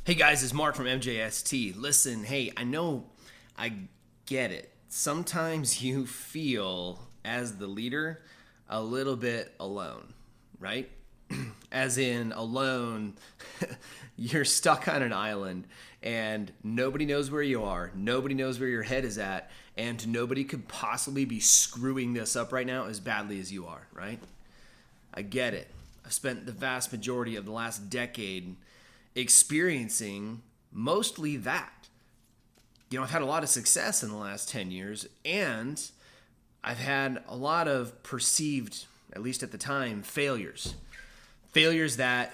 Hey guys, it's Mark from MJST. Listen, hey, I get it. Sometimes you feel, as the leader, a little bit alone, right? As in, alone, you're stuck on an island and nobody knows where you are, nobody knows where your head is at, and nobody could possibly be screwing this up right now as badly as you are, right? I get it. I've spent the vast majority of the last decade experiencing mostly that. I've had a lot of success in the last 10 years, and I've had a lot of perceived, at least at the time, failures. Failures that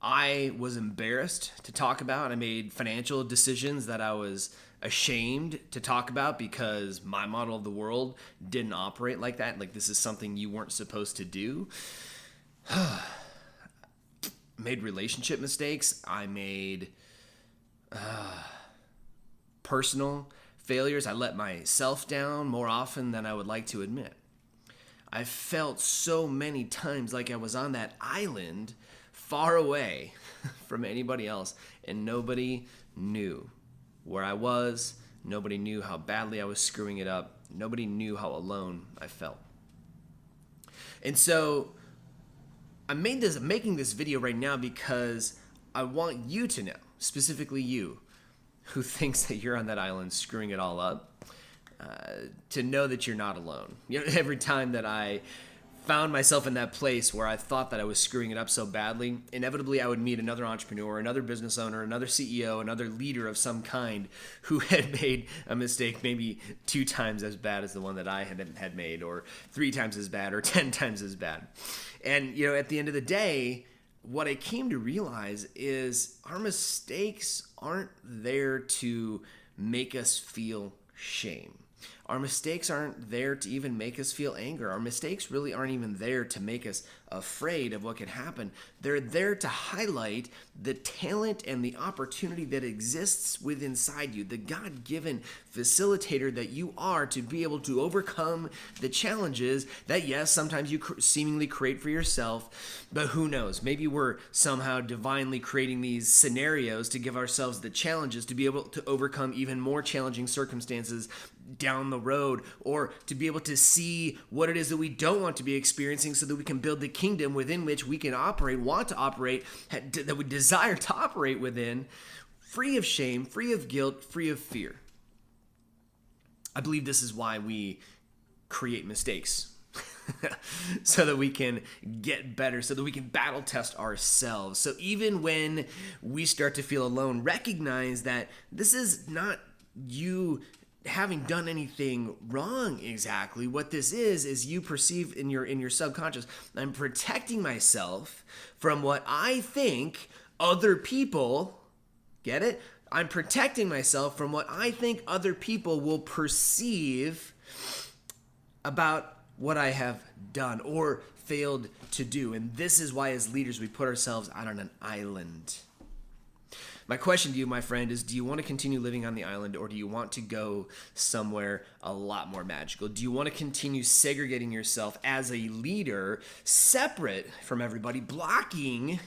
I was embarrassed to talk about. I made financial decisions that I was ashamed to talk about because my model of the world didn't operate like that. Like, this is something you weren't supposed to do. Made relationship mistakes. I made personal failures. I let myself down more often than I would like to admit. I felt so many times like I was on that island far away from anybody else, and nobody knew where I was. Nobody knew how badly I was screwing it up. Nobody knew how alone I felt. And so I'm making this video right now because I want you to know, specifically you, who thinks that you're on that island screwing it all up, to know that you're not alone. Every time that I found myself in that place where I thought that I was screwing it up so badly, inevitably I would meet another entrepreneur, another business owner, another CEO, another leader of some kind who had made a mistake maybe 2 times as bad as the one that I had made, or 3 times as bad, or 10 times as bad. And, at the end of the day, what I came to realize is our mistakes aren't there to make us feel shame. Our mistakes aren't there to even make us feel anger. Our mistakes really aren't even there to make us afraid of what could happen. They're there to highlight the talent and the opportunity that exists within inside you, the God-given facilitator that you are to be able to overcome the challenges that, yes, sometimes you seemingly create for yourself, but who knows? Maybe we're somehow divinely creating these scenarios to give ourselves the challenges to be able to overcome even more challenging circumstances down the road, or to be able to see what it is that we don't want to be experiencing so that we can build the kingdom within which we can operate, want to operate, that we desire to operate within, free of shame, free of guilt, free of fear. I believe this is why we create mistakes. So that we can get better, so that we can battle test ourselves. So even when we start to feel alone, recognize that this is not you having done anything wrong exactly. What this is you perceive in your subconscious, I'm protecting myself from what I think other people, get it? I'm protecting myself from what I think other people will perceive about what I have done or failed to do. And this is why as leaders we put ourselves out on an island. My question to you, my friend, is do you want to continue living on the island, or do you want to go somewhere a lot more magical? Do you want to continue segregating yourself as a leader, separate from everybody, blocking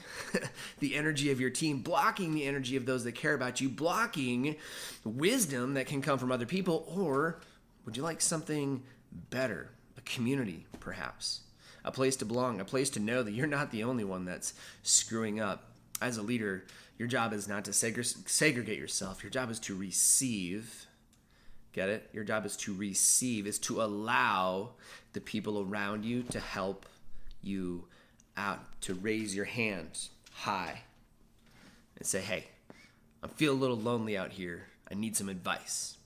the energy of your team, blocking the energy of those that care about you, blocking wisdom that can come from other people? Or would you like something better, a community perhaps, a place to belong, a place to know that you're not the only one that's screwing up? As a leader, your job is not to segregate yourself. Your job is to receive. Get it? Your job is to receive, is to allow the people around you to help you out, to raise your hands high and say, hey, I feel a little lonely out here. I need some advice.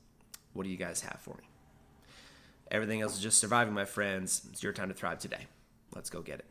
What do you guys have for me? Everything else is just surviving, my friends. It's your time to thrive today. Let's go get it.